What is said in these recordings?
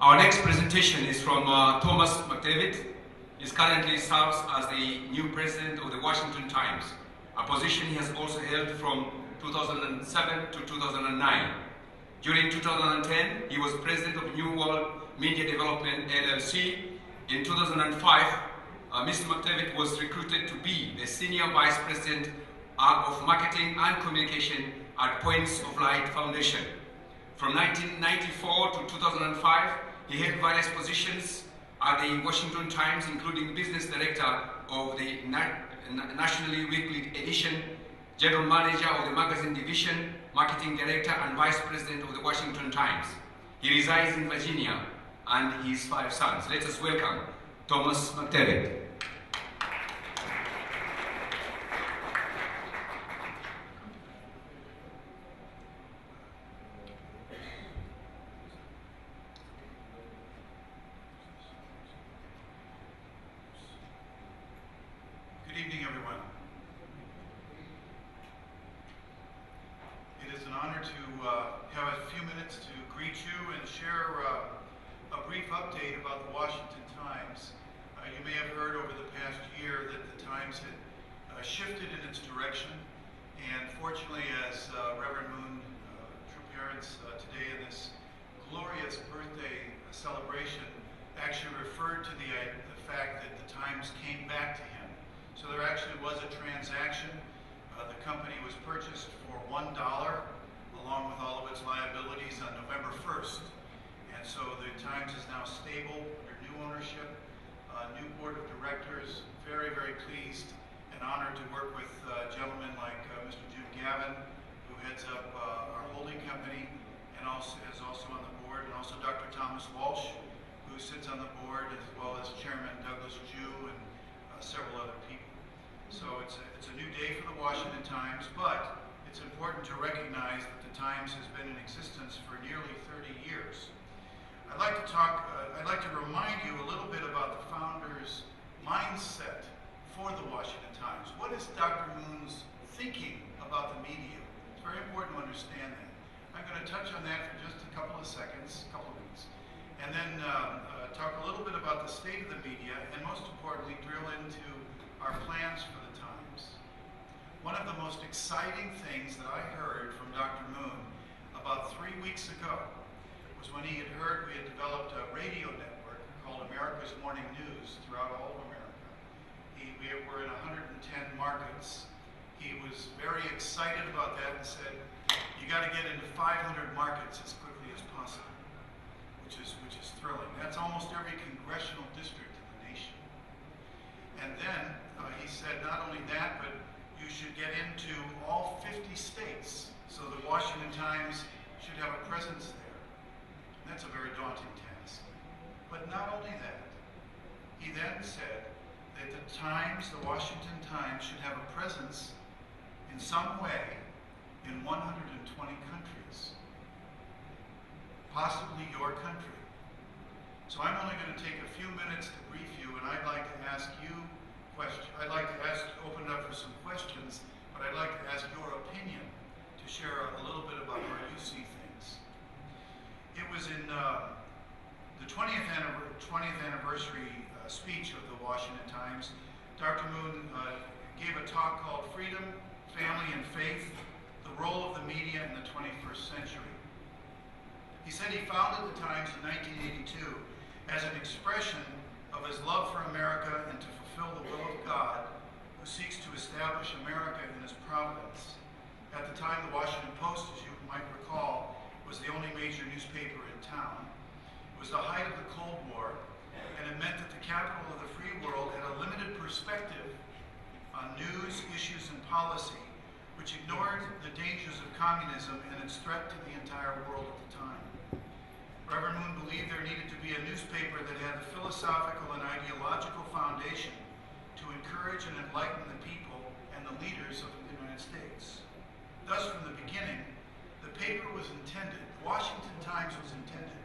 Our next presentation is from Thomas McDEVITT. He currently serves as the new president of the Washington Times, a position he has also held from 2007 to 2009. During 2010, he was president of New World Media Development LLC. In 2005, Mr. McDEVITT was recruited to be the senior vice president of marketing and communication at Points of Light Foundation. From 1994 to 2005, he held various positions at the Washington Times, including business director of the Nationally Weekly Edition, general manager of the magazine division, marketing director, and vice president of the Washington Times. He resides in Virginia and his 5 sons. Let us welcome Thomas McDEVITT. Good evening, everyone. It is an honor to have a few minutes to greet you and share a brief update about the Washington Times. You may have heard over the past year that the Times had shifted in its direction, and fortunately, as Reverend Moon, true parents today in this glorious birthday celebration, actually referred to the fact that the Times came back to him. So there actually was a transaction. The company was purchased for $1 along with all of its liabilities on November 1st. And so the Times is now stable under new ownership, new board of directors. Very, very pleased and honored to work with gentlemen like Mr. Jim Gavin, who heads up our holding company and also is also on the board, and also Dr. Thomas Walsh, who sits on the board, as well as Chairman Douglas Jew and several other people. So it's a new day for the Washington Times, but it's important to recognize that the Times has been in existence for nearly 30 years. I'd like to remind you a little bit about the founder's mindset for the Washington Times. What is Dr. Moon's thinking about the media? It's very important to understand that. I'm going to touch on that for just a couple of seconds, a couple of minutes, and then talk a little bit about the state of the media, and most importantly, drill into our plans for the Times. One of the most exciting things that I heard from Dr. Moon about 3 weeks ago was when he had heard we had developed a radio network called America's Morning News throughout all of America. We were in 110 markets. He was very excited about that and said, you got to get into 500 markets as quickly as possible, which is thrilling. That's almost every congressional district in the nation. And then he said not only that, but you should get into all 50 states, so the Washington Times should have a presence there. And that's a very daunting task. But not only that, he then said that the Times, the Washington Times, should have a presence in some way in 120 countries, possibly your country. So I'm only going to take a few minutes to brief you, and I'd like to ask you questions. I'd like to open it up for some questions, but I'd like to ask your opinion to share a little bit about where you see things. It was in the 20th anniversary speech of the Washington Times. Dr. Moon gave a talk called Freedom, Family, and Faith, the Role of the Media in the 21st Century. He said he founded the Times in 1982 as an expression of his love for America and to fulfill the will of God, who seeks to establish America in his providence. At the time, the Washington Post, as you might recall, was the only major newspaper in town. It was the height of the Cold War, and it meant that the capital of the free world had a limited perspective on news, issues, and policy, which ignored the dangers of communism and its threat to the entire world at the time. Reverend Moon believed there needed to be a newspaper that had a philosophical and ideological foundation to encourage and enlighten the people and the leaders of the United States. Thus, from the beginning, the paper was intended, the Washington Times was intended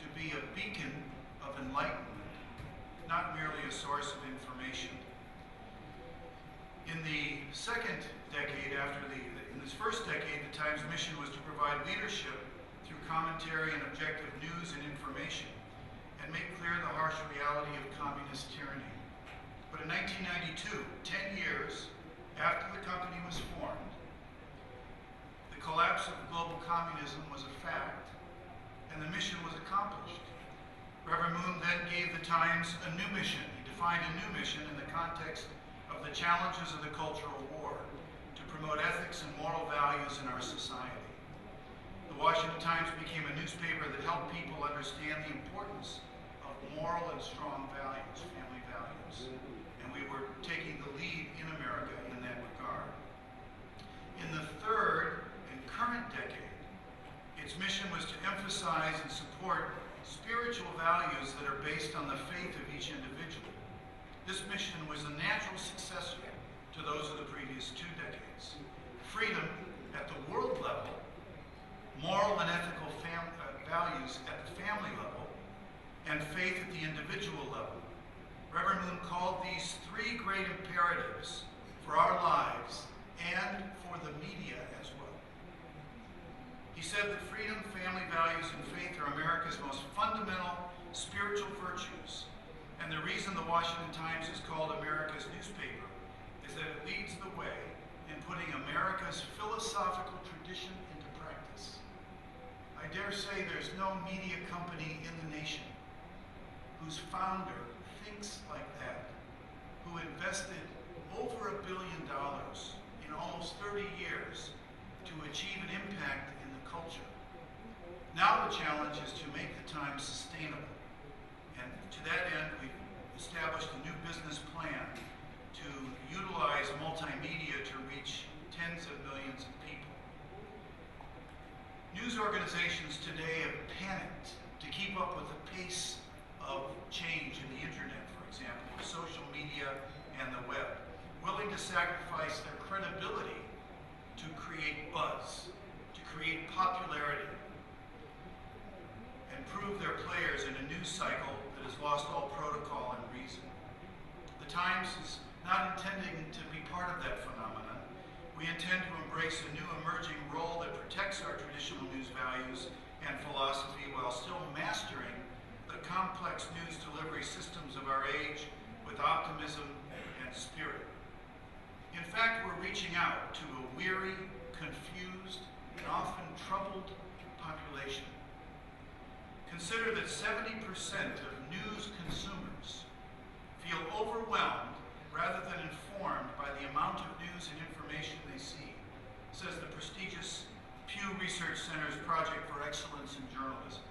to be a beacon of enlightenment, not merely a source of information. In the second decade in this first decade, the Times' mission was to provide leadership through commentary and objective news and information. and make clear the harsh reality of communist tyranny. But in 1992, 10 years after the company was formed, the collapse of global communism was a fact, and the mission was accomplished. Reverend Moon then gave the Times a new mission. He defined a new mission in the context of the challenges of the Cultural War to promote ethics and moral values in our society. The Washington Times became a newspaper that helped people understand the importance of moral and strong values, family values, and we were taking the lead in America in that regard. In the third and current decade, its mission was to emphasize and support spiritual values that are based on the faith of each individual. This mission was a natural successor to those of the previous 2 decades. Freedom at the world level, moral and ethical values at the family level, and faith at the individual level. Reverend Moon called these 3 great imperatives for our lives and for the media as well. He said that freedom, family values, and faith are America's most fundamental spiritual virtues, and the reason the Washington Times is called America's newspaper is that it leads the way in putting America's philosophical tradition into practice. I dare say there's no media company in the nation whose founder thinks like that, who invested over $1 billion in almost 30 years to achieve an impact in the culture. Now the challenge is to make the Times sustainable. And to that end, we've established a new business plan to utilize multimedia to reach tens of millions of people. News organizations today have panicked to keep up with the pace of change in the internet, for example, social media and the web, willing to sacrifice their credibility to create buzz, to create popularity, and prove their players in a news cycle that has lost all protocol and reason. The Times is not intending to be part of that phenomenon. We intend to embrace a new emerging role that protects our traditional news values and philosophy while still mastering the complex news delivery systems of our age with optimism and spirit. In fact, we're reaching out to a weary, confused, and often troubled population. Consider that 70% of news consumers feel overwhelmed rather than informed by the amount of news and information they see, says the prestigious Pew Research Center's Project for Excellence in Journalism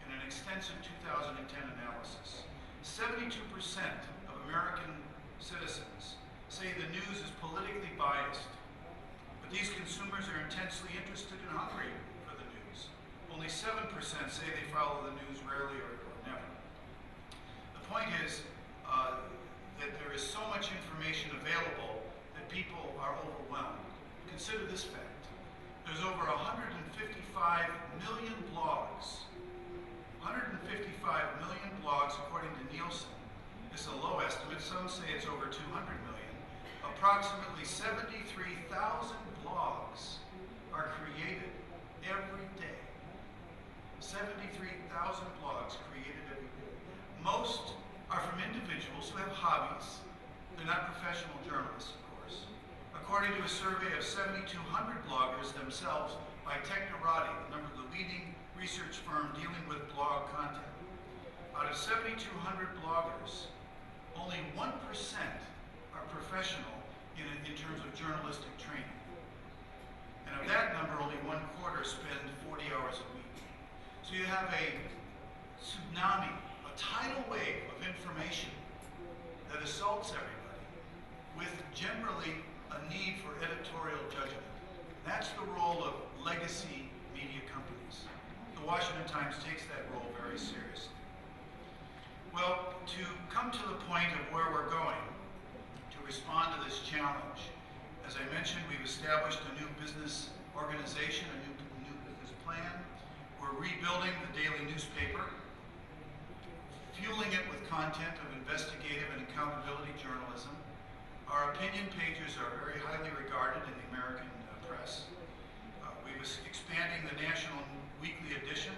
in an extensive 2010 analysis. 72% of American citizens say the news is politically biased, but these consumers are intensely interested and hungry for the news. Only 7% say they follow the news rarely or never. The point is that there is so much information available that people are overwhelmed. Consider this fact. There's over 155 million blogs. 155 million blogs according to Nielsen. This is a low estimate. Some say it's over 200 million. Approximately 73,000 blogs are created every day. 73,000 blogs created every day. Most are from individuals who have hobbies. They're not professional journalists, of course. According to a survey of 7,200 bloggers themselves by Technorati, the leading research firm dealing with blog content, out of 7,200 bloggers, only 1% are professional in terms of journalistic training. And of that number, only 1/4 spend 40 hours a week. So you have a tsunami, a tidal wave of information that assaults everybody with generally a need for editorial judgment. That's the role of legacy media companies. The Washington Times takes that role very seriously. Well, to come to the point of where we're going, to respond to this challenge, as I mentioned, we've established a new business organization, a new business plan. We're rebuilding the daily newspaper, fueling it with content of investigative and accountability journalism. Our opinion pages are very highly regarded in the American press. We're expanding the national weekly edition,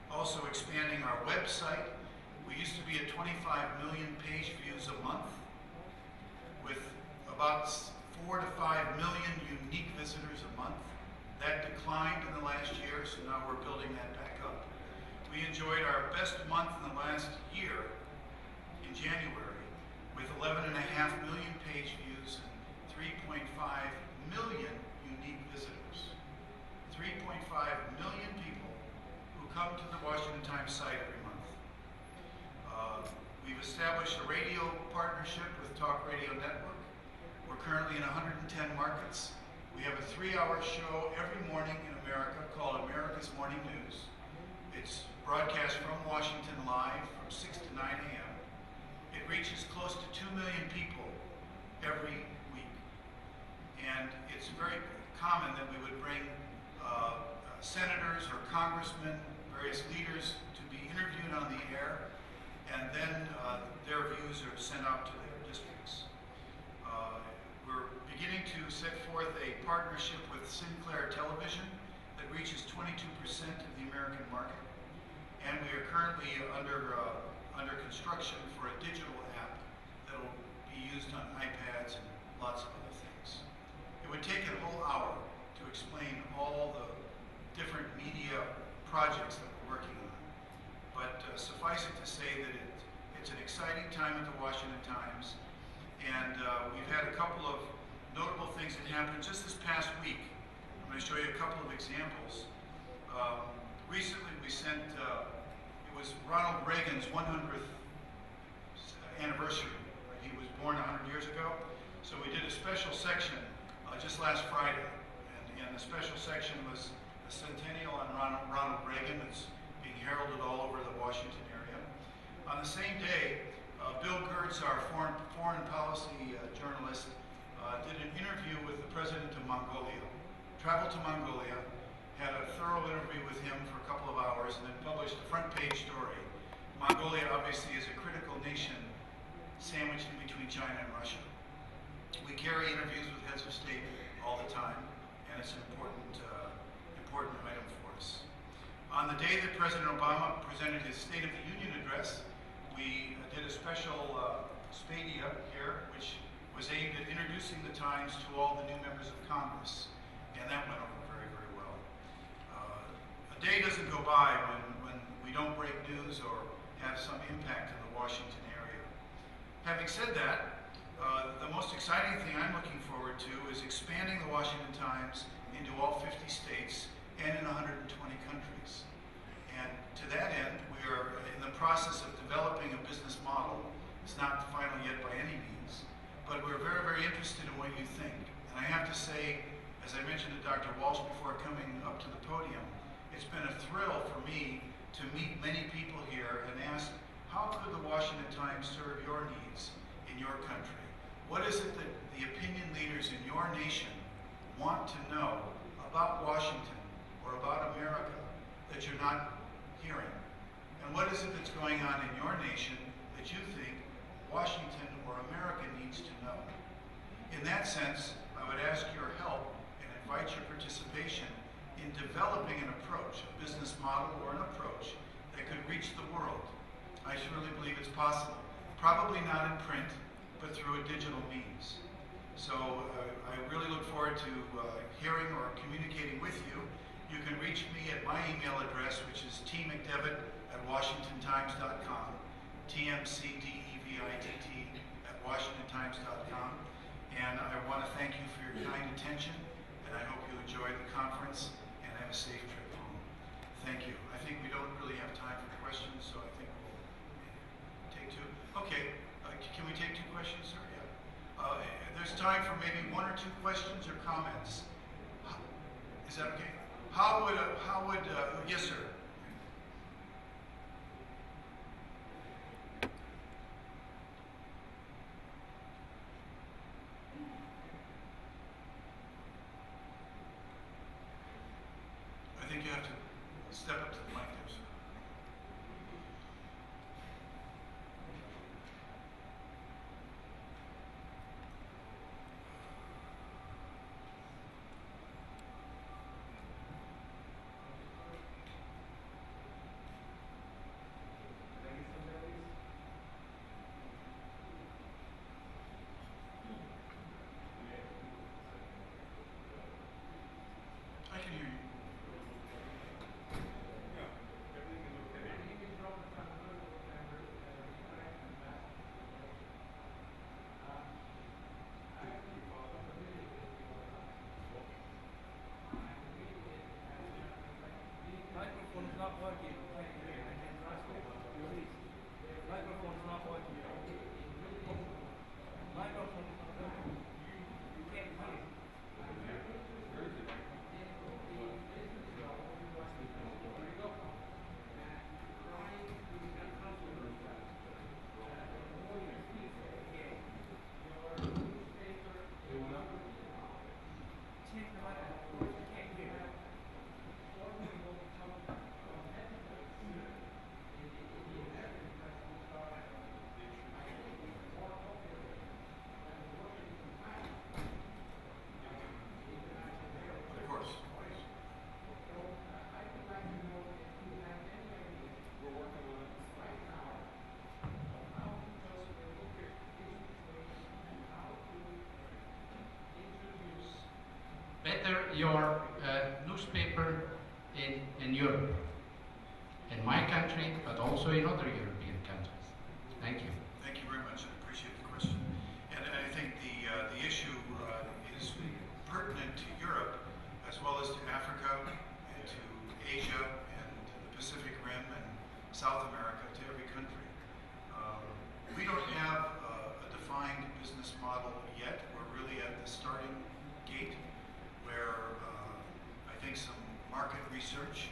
also expanding our website We used to be at 25 million page views a month with about 4 to 5 million unique visitors a month. That declined in the last year, so now we're building that back up. We enjoyed our best month in the last year in January with 11.5 million page views and 3.5 million unique visitors. 3.5 million people who come to the Washington Times site every month. We've established a radio partnership with Talk Radio Network. We're currently in 110 markets. We have a 3-hour show every morning in America called America's Morning News. It's broadcast from Washington live from 6 to 9 a.m. It reaches close to 2 million people every week. And it's very common that we would bring senators or congressmen, various leaders, to be interviewed on the air, and then their views are sent out to their districts. We're beginning to set forth a partnership with Sinclair Television that reaches 22% of the American market, and we are currently under construction for a digital app that will be used on iPads and lots of other things. It would take a whole hour to explain all the different media projects that we're working on, but suffice it to say that it's an exciting time at the Washington Times, and we've had a couple of notable things that happened just this past week. I'm going to show you a couple of examples. Recently we sent, it was Ronald Reagan's 100th anniversary. He was born 100 years ago, so we did a special section just last Friday, and the special section was a centennial on Ronald Reagan. It's being heralded all over the Washington area. On the same day, Bill Gertz, our foreign policy journalist, did an interview with the president of Mongolia. Traveled to Mongolia, had a thorough interview with him for a couple of hours, and then published a front page story. Mongolia obviously is a critical nation sandwiched in between China and Russia. We carry interviews with heads of state all the time, and it's an important item for us. On the day that President Obama presented his State of the Union address, we did a special Spadia here, which was aimed at introducing the Times to all the new members of Congress, and that went over very, very well. A day doesn't go by when we don't break news or have some impact in the Washington area. Having said that, the most exciting thing I'm looking forward to is expanding the Washington Times into all 50 states and in 120 countries. And to that end, we are in the process of developing a business model. It's not final yet by any means, but we're very, very interested in what you think. And I have to say, as I mentioned to Dr. Walsh before coming up to the podium, it's been a thrill for me to meet many people here and ask, how could the Washington Times serve your needs in your country? What is it that the opinion leaders in your nation want to know about Washington or about America that you're not hearing? And what is it that's going on in your nation that you think Washington or America needs to know? In that sense, I would ask your help and invite your participation in developing an approach, a business model or an approach that could reach the world. I surely believe it's possible. Probably not in print, but through a digital means. So I really look forward to hearing or communicating with you. You can reach me at my email address, which is tmcdevitt@washingtontimes.com, tmcdevitt@washingtontimes.com. And I want to thank you for your kind attention, and I hope you enjoy the conference and have a safe trip home. Thank you. I think we don't really have time for questions, so I think we'll take two. Okay, can we take two questions, sir? Yeah. There's time for maybe one or two questions or comments. Is that okay? How would, yes, sir. I think you have to step up to the mic there, sir. working. I can translate. Please. Microphone is not working. Microphone is not working. You can't hear. Check the microphone. You can't hear. Of course. Better your newspaper in Europe, in my country, but also in other European countries. Thank you. Thank you very much. I appreciate the question. And I think the issue is pertinent to Europe as well as to Africa and to Asia and the Pacific Rim and South America, to every country. We don't have a defined business model yet. We're really at the starting gate where I think some market research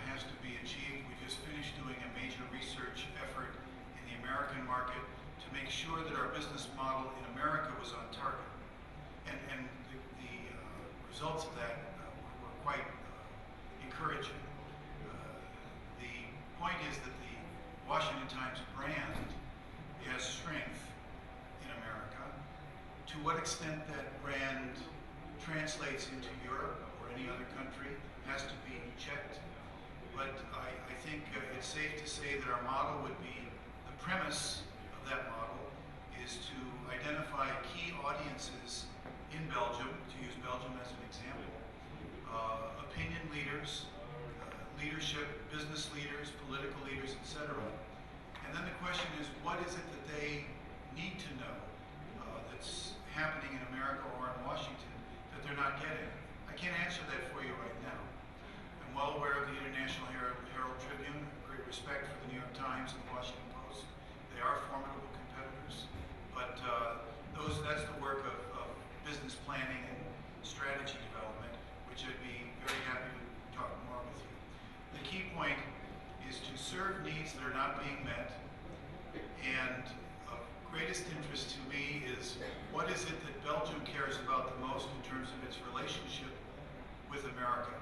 has to be achieved. We just finished doing a major research effort in the American market to make sure that our business model in America was on target. And the results of that were quite encouraging. The point is that the Washington Times brand has strength in America. To what extent that brand translates into Europe or any other country has to be checked. But I think it's safe to say that our model would be, the premise of that model is to identify key audiences in Belgium, to use Belgium as an example, opinion leaders, leadership, business leaders, political leaders, etc. And then the question is, what is it that they need to know that's happening in America or in Washington that they're not getting? I can't answer that for you right now. I'm well aware of the International Herald Tribune, great respect for the New York Times and the Washington Post. They are formidable competitors, but that's the work of business planning and strategy development, which I'd be very happy to talk more with you. The key point is to serve needs that are not being met, and of greatest interest to me is what is it that Belgium cares about the most in terms of its relationship with America.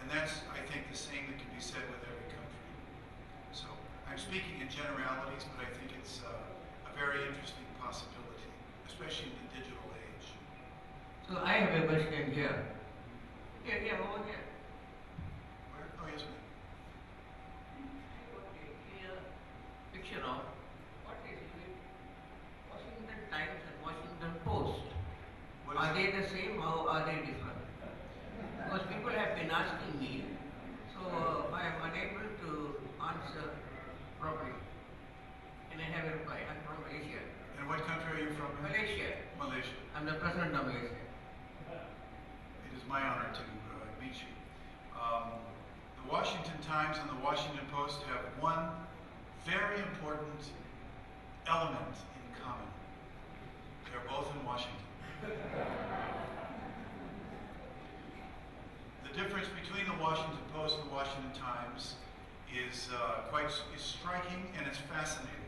And that's, I think, the same that can be said with every country. So I'm speaking in generalities, but I think it's a very interesting possibility, especially in the digital age. So I have a question here. Yeah, over here. Where? Oh, yes, ma'am. A picture of what is it? Washington Times and Washington Post. Are they the same or are they different? Because people have been asking me, so I am unable to answer properly. And I have a reply. I'm from Malaysia. And what country are you from? Malaysia. Malaysia. I'm the president of Malaysia. It is my honor to meet you. The Washington Times and the Washington Post have one very important element in common. They're both in Washington. The difference between the Washington Post and the Washington Times is striking, and it's fascinating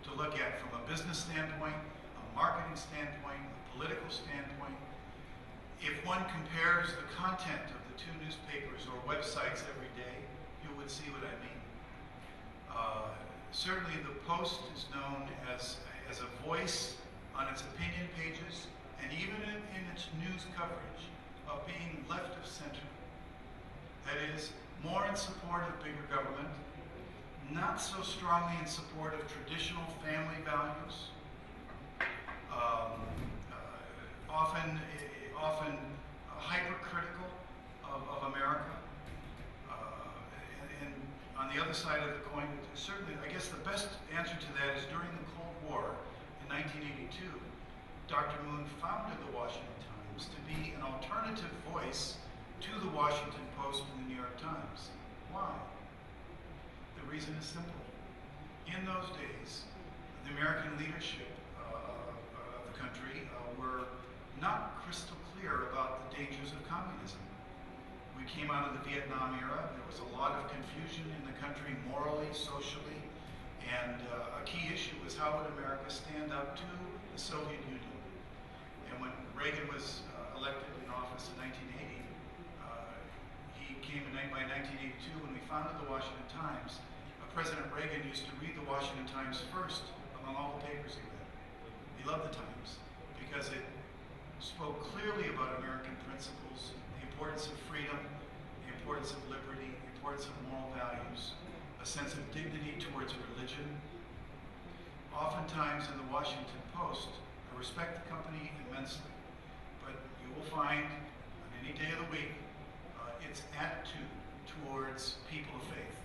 to look at from a business standpoint, a marketing standpoint, a political standpoint. If one compares the content of the two newspapers or websites every day, you would see what I mean. Certainly the Post is known as a voice on its opinion pages, and even in its news coverage, of being left of center. That is, more in support of bigger government, not so strongly in support of traditional family values, often hypercritical of America. And on the other side of the coin, certainly, I guess the best answer to that is during the Cold War in 1982, Dr. Moon founded the Washington Times to be an alternative voice to the Washington Post and the New York Times. Why? The reason is simple. In those days, the American leadership of the country were not crystal clear about the dangers of communism. We came out of the Vietnam era. There was a lot of confusion in the country morally, socially, and a key issue was how would America stand up to the Soviet Union. And when Reagan was elected in office in 1980, he came in by 1982 when we founded the Washington Times. President Reagan used to read the Washington Times first among all the papers he read. He loved the Times because it spoke clearly about American principles, the importance of freedom, the importance of liberty, the importance of moral values, a sense of dignity towards religion. Oftentimes in the Washington Post, I respect the company immensely, but you will find on any day of the week its attitude towards people of faith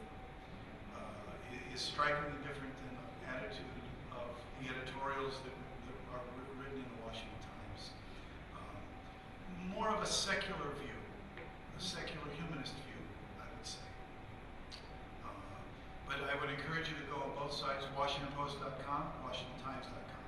is strikingly different than the attitude of the editorials that are written in the Washington Times. More of a secular view, a secular humanist view, I would say. But I would encourage you to go on both sides, WashingtonPost.com, WashingtonTimes.com.